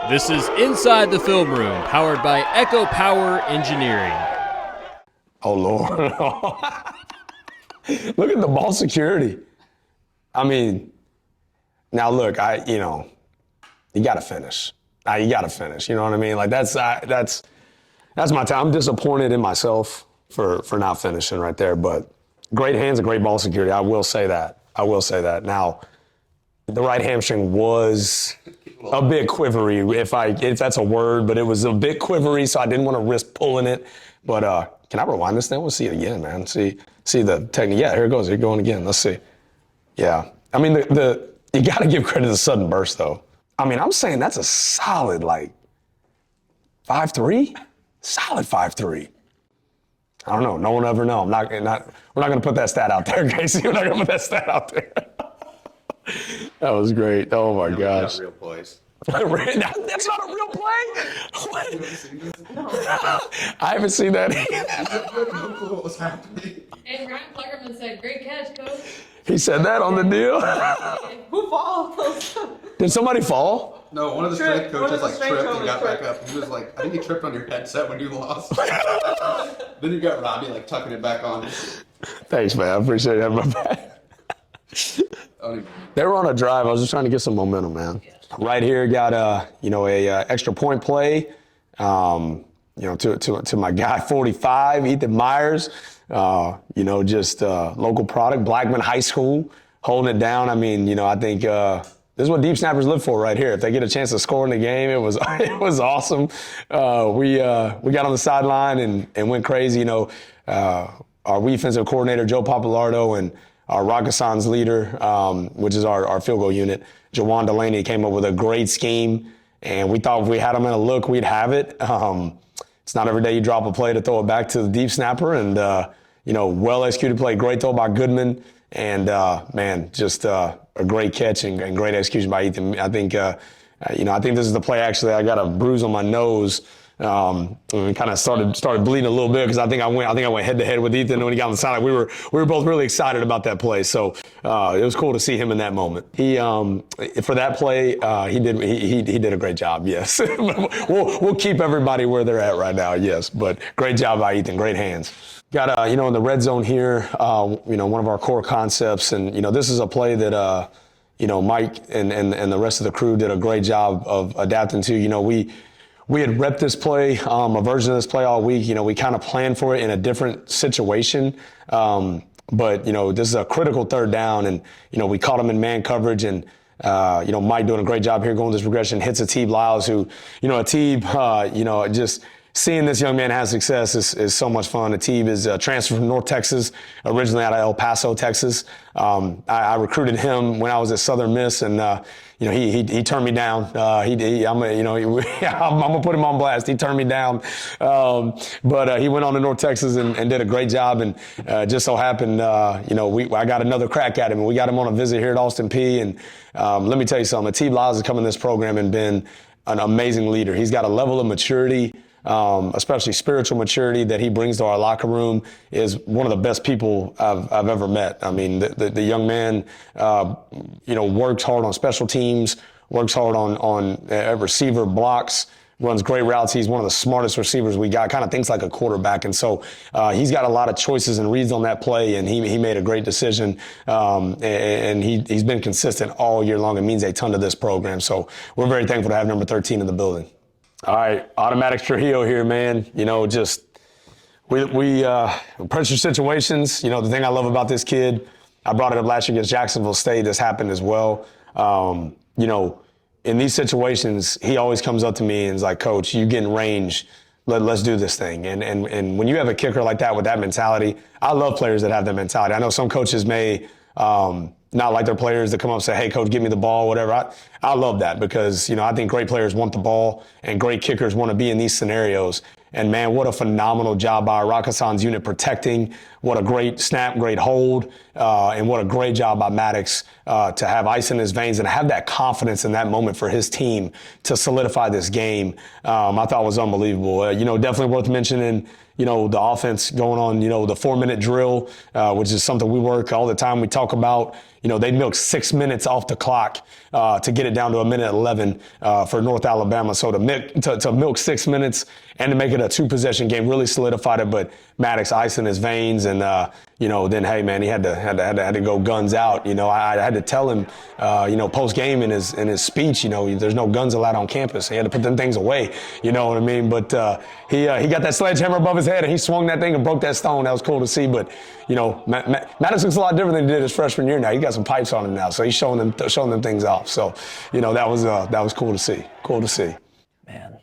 This is Inside the Film Room, powered by Echo Power Engineering. Oh, Lord. Look at the ball security. I mean, now look, you got to finish. You got to finish. You know what I mean? Like, that's my time. I'm disappointed in myself for not finishing right there. But great hands and great ball security. I will say that. Now, the right hamstring was a bit quivery, if that's a word, but it was a bit quivery, so I didn't want to risk pulling it. But can I rewind this thing? We'll see it again, man. See the technique. Yeah, here it goes. Here going again. Let's see. Yeah. I mean, you got to give credit to the sudden burst, though. I mean, I'm saying that's a solid, 5'3"? Solid 5'3". I don't know. No one ever know. We're not going to put that stat out there, Casey. We're not going to put that stat out there. That was great. Oh, my gosh. Not real plays. That's not a real play? What? No. I haven't seen that either. What was happening? And Ryan Pluckerman said, "Great catch, coach." He said that on the deal? Who falls? Did somebody fall? No, one of the strength coaches tripped and got back up. He was like, I think he tripped on your headset when you lost. Then you got Robbie tucking it back on. Thanks, man. I appreciate having my back. They were on a drive. I was just trying to get some momentum, man. Right here, got a extra point play. To my guy 45, Ethan Myers. Local product, Blackman High School, holding it down. I mean, I think this is what deep snappers live for right here. If they get a chance to score in the game, it was awesome. We got on the sideline and went crazy. Our defensive coordinator Joe Papalardo and our Rakkasan's leader, which is our field goal unit, Jawan Delaney, came up with a great scheme, and we thought if we had them in a look, we'd have it. It's not every day you drop a play to throw it back to the deep snapper, and well executed play, great throw by Goodman, and just a great catch and great execution by Ethan. I think this is the play. Actually, I got a bruise on my nose. And kind of started bleeding a little bit because I think I went head to head with Ethan when he got on the sideline. We were both really excited about that play, so it was cool to see him in that moment. He for that play he did a great job. Yes, we'll keep everybody where they're at right now. Yes, but great job by Ethan. Great hands. Got in the red zone here. One of our core concepts, and this is a play that Mike and the rest of the crew did a great job of adapting to. We had repped this play, a version of this play all week. We kind of planned for it in a different situation. But this is a critical third down, and, we caught him in man coverage, and, Mike doing a great job here going this progression, hits Atiib Lyles, who, Atiib, just seeing this young man have success is so much fun. Atiib is transferred from North Texas, originally out of El Paso, Texas. I recruited him when I was at Southern Miss, and, he turned me down. I'm gonna put him on blast. He turned me down, but he went on to North Texas and did a great job. And just so happened, I got another crack at him, and we got him on a visit here at Austin Peay. And let me tell you something. Atiib Lyles has come in this program and been an amazing leader. He's got a level of maturity, especially spiritual maturity, that he brings to our locker room. Is one of the best people I've ever met. I mean, the young man, works hard on special teams, works hard on receiver blocks, runs great routes. He's one of the smartest receivers we got, kind of thinks like a quarterback. And so he's got a lot of choices and reads on that play, and he made a great decision. And he's been consistent all year long. It means a ton to this program. So we're very thankful to have number 13 in the building. All right, Automatic Trujillo here, man. We pressure situations. The thing I love about this kid, I brought it up last year against Jacksonville State. This happened as well. In these situations, he always comes up to me and is like, "Coach, you get in range. Let's do this thing." And when you have a kicker like that with that mentality, I love players that have that mentality. I know some coaches may not like their players to come up and say, "Hey, coach, give me the ball," whatever. I love that because, I think great players want the ball and great kickers want to be in these scenarios. And, man, what a phenomenal job by our Rakkasan's unit protecting. What a great snap, great hold. And what a great job by Maddox to have ice in his veins and have that confidence in that moment for his team to solidify this game. I thought was unbelievable. Definitely worth mentioning, the offense going on, the 4-minute drill, which is something we work all the time. We talk about, they milked 6 minutes off the clock to get it down to 1:11 for North Alabama. So to milk 6 minutes and to make it a 2-possession game really solidified it. But Maddox ice in his veins, and then hey man, he had to go guns out. I had to tell him, post game in his speech, there's no guns allowed on campus. He had to put them things away. You know what I mean? But he got that sledgehammer above his head and he swung that thing and broke that stone. That was cool to see. But Maddox looks a lot different than he did his freshman year now. He got some pipes on him now, so he's showing them things off. So that was cool to see. Cool to see. Man,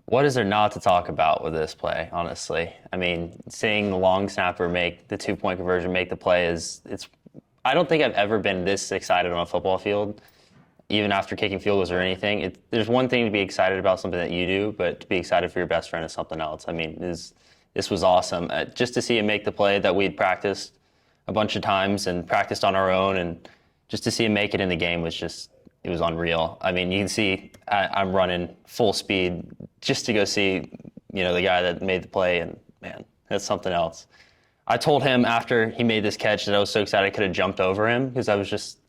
what is there not to talk about with this play? Honestly, I mean, seeing the long snapper make the 2-point conversion, make the play it's. I don't think I've ever been this excited on a football field, even after kicking field goals or anything. There's one thing to be excited about something that you do, but to be excited for your best friend is something else. I mean, this was awesome. Just to see him make the play that we'd practiced a bunch of times and practiced on our own, and just to see him make it in the game it was unreal. I mean, you can see I'm running full speed just to go see, the guy that made the play, and man, that's something else. I told him after he made this catch that I was so excited I could have jumped over him because I was just,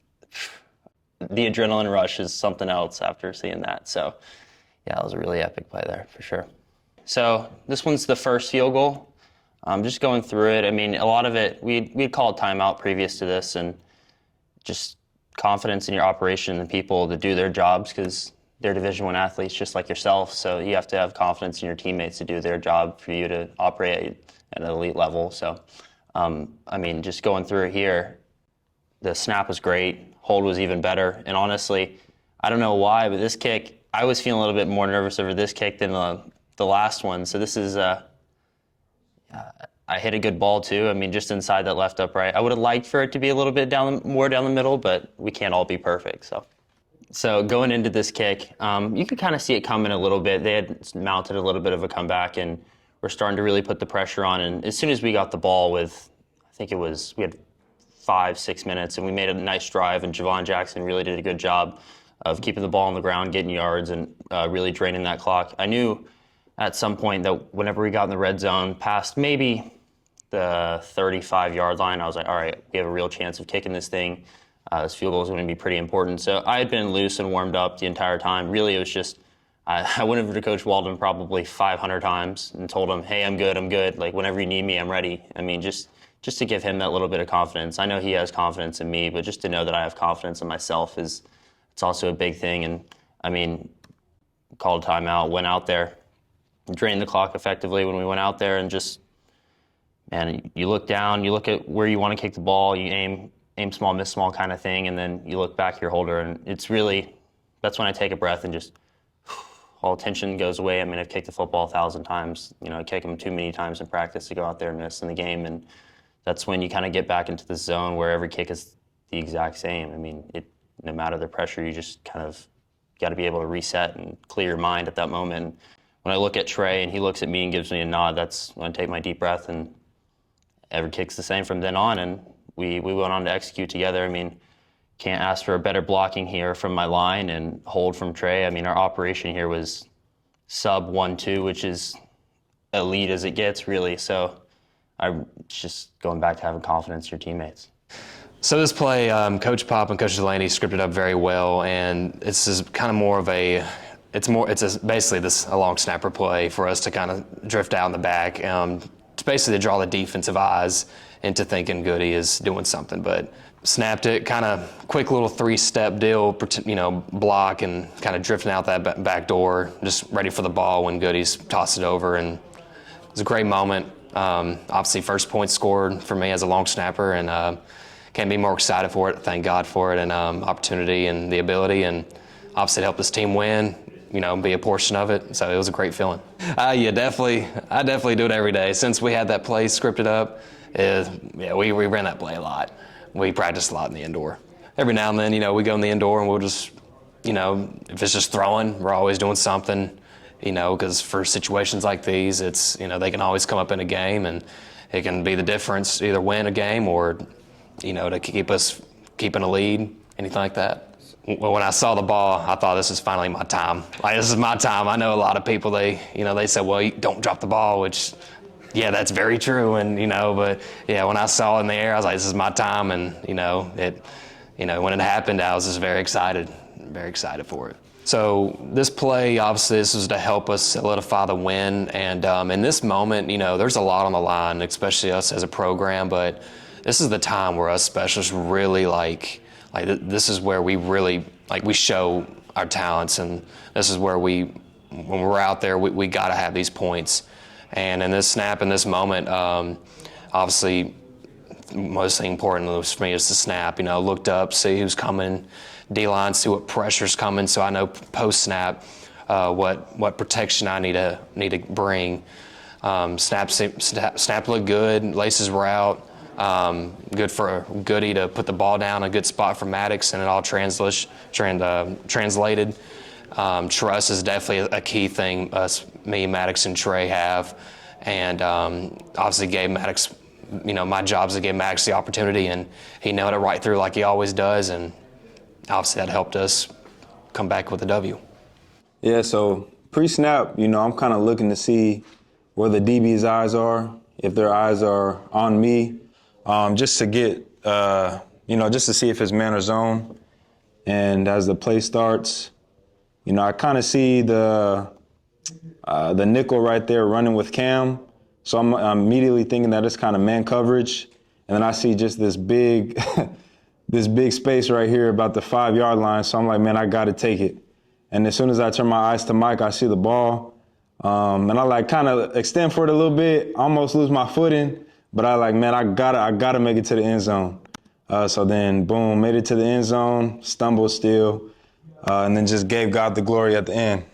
the adrenaline rush is something else after seeing that. So yeah, it was a really epic play there for sure. So this one's the first field goal. Just going through it, I mean, a lot of it, we'd called timeout previous to this, and just confidence in your operation and the people to do their jobs because they're Division I athletes just like yourself. So you have to have confidence in your teammates to do their job for you to operate at an elite level. So, I mean, just going through it here, the snap was great. Hold was even better. And honestly, I don't know why, but this kick, I was feeling a little bit more nervous over this kick than the last one. So this is, I hit a good ball too. I mean, just inside that left upright. I would have liked for it to be a little bit more down the middle, but we can't all be perfect. So going into this kick, you could kind of see it coming a little bit. They had mounted a little bit of a comeback, and we're starting to really put the pressure on. And as soon as we got the ball we had 5-6 minutes, and we made a nice drive, and Javon Jackson really did a good job of keeping the ball on the ground, getting yards, and really draining that clock. I knew at some point that whenever we got in the red zone past maybe the 35-yard line, I was like, all right, we have a real chance of kicking this thing. This field goal is going to be pretty important. So I had been loose and warmed up the entire time. Really, it was just, I went over to Coach Walden probably 500 times and told him, hey, I'm good. Like, whenever you need me, I'm ready. I mean, just to give him that little bit of confidence. I know he has confidence in me, but just to know that I have confidence in myself it's also a big thing. And, I mean, called a timeout, went out there, drained the clock effectively when we went out there, and just, man, you look down, you look at where you want to kick the ball, you aim small, miss small kind of thing, and then you look back your holder, and that's when I take a breath and just all tension goes away. I mean, I've kicked the football 1,000 times. I kick them too many times in practice to go out there and miss in the game, and that's when you kind of get back into the zone where every kick is the exact same. I mean, no matter the pressure, you just kind of got to be able to reset and clear your mind at that moment. And when I look at Trey and he looks at me and gives me a nod, that's when I take my deep breath, and every kick's the same from then on, and we went on to execute together. I mean, can't ask for a better blocking here from my line and hold from Trey. I mean, our operation here was sub 1-2, which is elite as it gets, really. So I'm just going back to having confidence in your teammates. So this play, Coach Pop and Coach Delaney scripted up very well, and this is kind of more of basically a long snapper play for us to kind of drift out in the back, to basically draw the defensive eyes into thinking Goody is doing something. But snapped it, kind of quick little 3-step deal, block, and kind of drifting out that back door, just ready for the ball when Goody's tossed it over. And it was a great moment. Obviously, first point scored for me as a long snapper, and can't be more excited for it. Thank God for it, and opportunity and the ability, and obviously to help this team win, be a portion of it. So it was a great feeling. Yeah, definitely. I definitely do it every day. Since we had that play scripted up, we ran that play a lot. We practiced a lot in the indoor. Every now and then, we go in the indoor and we'll just, if it's just throwing, we're always doing something, because for situations like these, it's, they can always come up in a game, and it can be the difference, either win a game or, to keep us keeping a lead, anything like that. Well, when I saw the ball, I thought this is finally my time. Like, this is my time. I know a lot of people, they said, well, you don't drop the ball, which, yeah, that's very true. And, but yeah, when I saw it in the air, I was like, this is my time. And, when it happened, I was just very excited for it. So this play, obviously, this was to help us solidify the win. And in this moment, there's a lot on the line, especially us as a program. But this is the time where us specialists really this is where we really we show our talents, and this is where when we're out there, we got to have these points. And in this snap, in this moment, obviously, most important for me is the snap. Looked up, see who's coming, D-line, see what pressure's coming, so I know post snap what protection I need to bring. Snap looked good, laces were out. Good for Goody to put the ball down, a good spot for Maddox, and it all translated. Trust is definitely a key thing me, Maddox, and Trey have, and obviously gave Maddox, my job is to give Maddox the opportunity, and he nailed it right through like he always does, and obviously that helped us come back with a W. Yeah, so pre-snap, I'm kind of looking to see where the DB's eyes are, if their eyes are on me. Just to get, just to see if it's man or zone. And as the play starts, I kind of see the nickel right there running with Cam. So I'm immediately thinking that it's kind of man coverage. And then I see just this big, this big space right here about the 5-yard line. So I'm like, man, I got to take it. And as soon as I turn my eyes to Mike, I see the ball. And I kind of extend for it a little bit, almost lose my footing. But I man, I gotta make it to the end zone. So then, boom, made it to the end zone, stumbled still, and then just gave God the glory at the end.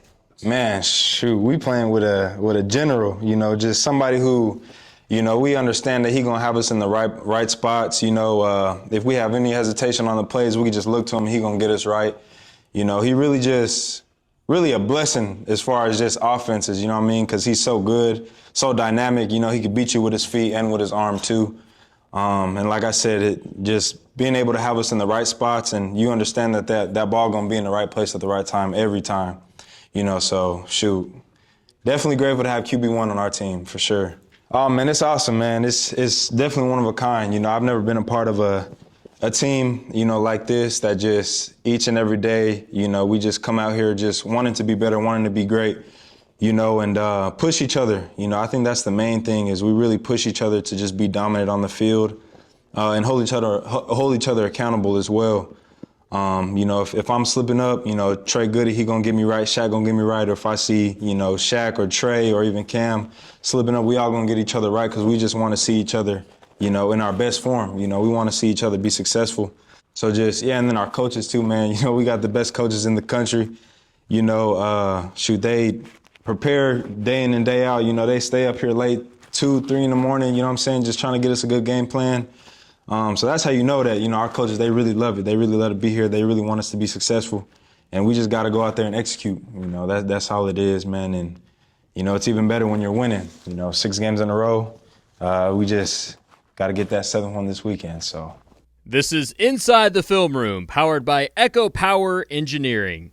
Man, shoot, we playing with a general, just somebody who, we understand that he gonna have us in the right spots. If we have any hesitation on the plays, we can just look to him. He gonna get us right. He really a blessing as far as just offenses. You know what I mean? Because he's so good. So dynamic, he could beat you with his feet and with his arm too. And like I said, just being able to have us in the right spots, and you understand that ball gonna be in the right place at the right time every time. So shoot, definitely grateful to have QB1 on our team for sure. Oh man, it's awesome, man. It's definitely one of a kind. I've never been a part of a team, like this that just each and every day, we just come out here just wanting to be better, wanting to be great. And push each other. I think that's the main thing is we really push each other to just be dominant on the field and hold each other accountable as well. If I'm slipping up, Trey Goody, he gonna get me right, Shaq gonna get me right. Or if I see, Shaq or Trey or even Cam slipping up, we all gonna get each other right because we just want to see each other, in our best form. We want to see each other be successful. So and then our coaches too, man. We got the best coaches in the country. They prepare day in and day out. They stay up here late, 2, 3 in the morning, just trying to get us a good game plan. So that's how that, our coaches, they really love it. They really let it be here. They really want us to be successful. And we just got to go out there and execute. That's all it is, man. And, it's even better when you're winning. 6 games in a row. We just got to get that 7th one this weekend, so. This is Inside the Film Room, powered by Echo Power Engineering.